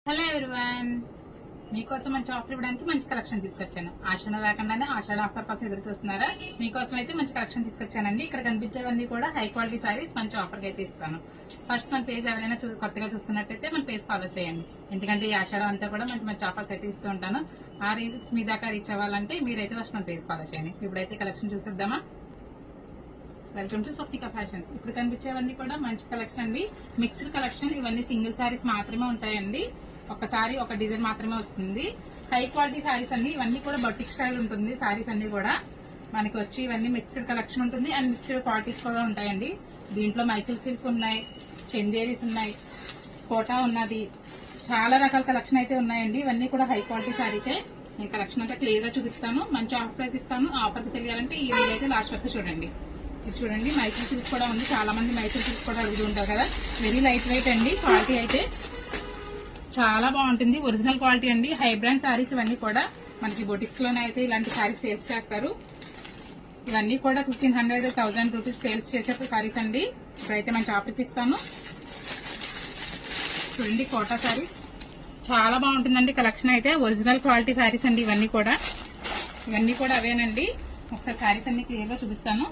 Hello everyone, మీకోసం మంచి offer ఇవ్వడానికి మంచి కలెక్షన్ తీసుకొచ్చాను. ఆషాఢ రాకుండానే ఆషాఢ ఆఫర్ కోసం ఎదురు చూస్తున్నారా? మీకోసం అయితే మంచి కలెక్షన్ తీసుకొచ్చానండి. ఇక్కడ కనిపించేవన్నీ కూడా హై క్వాలిటీ సారీస్ మంచి ఆఫర్ కి అయితే ఇస్తాను. ఫస్ట్ మన పేజ్ ఎవరైనా కొత్తగా చూస్తున్నట్టయితే మన పేజ్ ఫాలో చేయండి. ఎందుకంటే ఈ ఆషాఢం అంతా కూడా మంచి మంచి ఆఫర్స్ అయితే ఇస్తూ ఉంటాను. ఆ రీల్స్ మీ దాకా రీచ్ అవ్వాలంటే మీరైతే ఫస్ట్ మన పేజ్ ఫాలో చేయండి. ఇప్పుడైతే కలెక్షన్ చూసేద్దామా? Welcome to Swapnika fashions. ఇప్పుడు కనిపించేవన్నీ కూడా మంచి కలెక్షన్ అండి. Mixed collection. ఇవన్నీ సింగిల్ సారీస్ మాత్రమే ఉంటాయండి. ఒకసారి ఒక డిజైన్ మాత్రమే వస్తుంది. హై క్వాలిటీ సారీస్ అండి. ఇవన్నీ కూడా బొటిక్ స్టైల్ ఉంటుంది. సారీస్ అన్ని కూడా మనకి వచ్చి ఇవన్నీ మిక్స్డ్ కలెక్షన్ ఉంటుంది అండ్ మిక్స్డ్ క్వాలిటీస్ కూడా ఉంటాయండి. దీంట్లో మైసూర్ సిల్క్ ఉన్నాయి, చందేరీస్ ఉన్నాయి, కోటా ఉన్నది, చాలా రకాల కలెక్షన్ అయితే ఉన్నాయండి. ఇవన్నీ కూడా హై క్వాలిటీ సారీసే. నేను కలెక్షన్ అంతా క్లియర్ గా చూపిస్తాను. మంచి ఆఫర్ ప్రైస్ ఇస్తాను. ఆఫర్ కి తెలియాలంటే ఈ వీడియో అయితే లాస్ట్ వరకు చూడండి. ఇది చూడండి, మైసూర్ సిల్క్ కూడా ఉంది. చాలా మంది మైసూర్ సిల్క్ కూడా అడుగుతుంటారు కదా. వెరీ లైట్ వెయిట్ అండి. క్వాలిటీ అయితే చాలా బాగుంటుంది. ఒరిజినల్ క్వాలిటీ అండి. హై బ్రాండ్ సారీస్ ఇవన్నీ కూడా మనకి బొటిక్స్ లోనే అయితే ఇలాంటి సారీస్ సేల్స్ చేస్తారు. ఇవన్నీ కూడా 1500, 1000 రూపీస్ సేల్స్ చేసే సారీస్ అండి. ఇప్పుడైతే మంచి ఆఫర్ ఇస్తాను. చూడండి, కోటా సారీస్ చాలా బాగుంటుందండి. కలెక్షన్ అయితే ఒరిజినల్ క్వాలిటీ సారీస్ అండి. ఇవన్నీ కూడా అవేనండి. ఒకసారి సారీస్ అన్ని క్లియర్ గా చూపిస్తాను.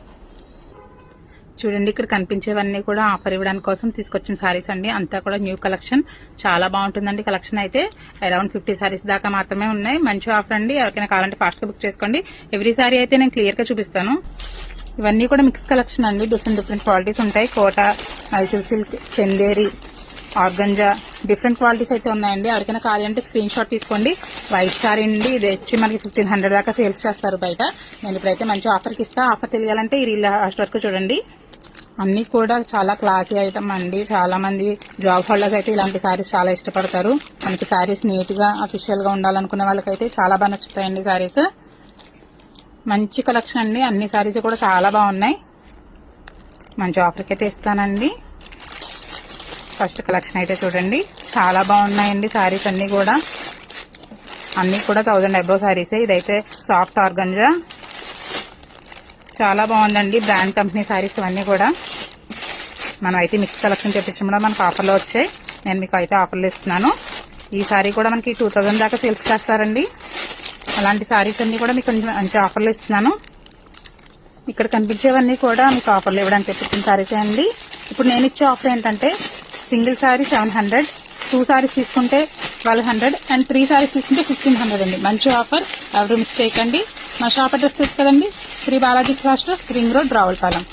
చూడండి, ఇక్కడ కనిపించేవన్నీ కూడా ఆఫర్ ఇవ్వడానికి కోసం తీసుకొచ్చిన సారీస్ అండి. అంతా కూడా న్యూ కలెక్షన్. చాలా బాగుంటుందండి. కలెక్షన్ అయితే అరౌండ్ 50 సారీస్ దాకా మాత్రమే ఉన్నాయి. మంచి ఆఫర్ అండి. ఎవరికైనా కావాలంటే ఫాస్ట్ గా బుక్ చేసుకోండి. ఎవ్రీ సారీ అయితే నేను క్లియర్ గా చూపిస్తాను. ఇవన్నీ కూడా మిక్స్ కలెక్షన్ అండి. డిఫరెంట్ క్వాలిటీస్ ఉంటాయి. Kota, Mysore silk, Chanderi, organza, different qualities అయితే ఉన్నాయండి. ఎవరికైనా కావాలంటే స్క్రీన్ షాట్ తీసుకోండి. వైట్ సారీ అండి. ఇది వచ్చి మనకి 1500 దాకా సేల్స్ చేస్తారు బయట. నేను ఇప్పుడైతే మంచి ఆఫర్కి ఇస్తా. ఆఫర్ తెలియాలంటే ఈ రీల్ లాస్ట్ వరకు చూడండి. అన్ని కూడా చాలా క్లాసీ ఐటమ్ అండి. చాలా మంది జాబ్ హోల్డర్స్ అయితే ఇలాంటి సారీస్ చాలా ఇష్టపడతారు. మనకి సారీస్ నీట్ గా అఫీషియల్ గా ఉండాలనుకునే వాళ్ళకైతే చాలా బాగా నచ్చుతాయండి సారీస్. మంచి కలెక్షన్ అండి. అన్ని సారీస్ కూడా చాలా బాగున్నాయి. మంచి ఆఫర్కి అయితే ఇస్తానండి. ఫస్ట్ కలెక్షన్ అయితే చూడండి, చాలా బాగున్నాయండి సారీస్ అన్ని కూడా 1000 అబోవ్ సారీసే. ఇదైతే సాఫ్ట్ ఆర్గంజా, చాలా బాగుందండి. బ్రాండ్ కంపెనీ సారీస్ ఇవన్నీ కూడా. మనం అయితే మిక్స్ కలెక్షన్ తెప్పించడం మనకు ఆఫర్లో వచ్చాయి. నేను మీకు అయితే ఆఫర్లు ఇస్తున్నాను. ఈ సారీ కూడా మనకి 2000 దాకా సేల్స్ చేస్తారండి. అలాంటి సారీస్ అన్ని కూడా మీకు మంచి ఆఫర్లు ఇస్తున్నాను. ఇక్కడ కనిపించేవన్నీ కూడా మీకు ఆఫర్లు ఇవ్వడానికి తెప్పించిన సారీసే అండి. ఇప్పుడు నేను ఇచ్చే ఆఫర్ ఏంటంటే సింగిల్ సారీ 700, 2 సారీస్ తీసుకుంటే 1200 అండ్ 3 సారీస్ తీసుకుంటే 1500 అండి. మంచి ఆఫర్, ఎవరు మిస్ చేయకండి. మా షాప్ అడ్రస్ తెలుసు కదండి, Shri Balaji cross road, ring road, Ravulapalem.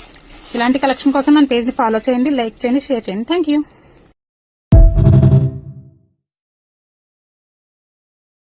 ఇలాంటి కలెక్షన్ కోసం మన పేజ్ ని ఫాలో చేయండి, లైక్ చేయండి, షేర్ చేయండి. Thank you.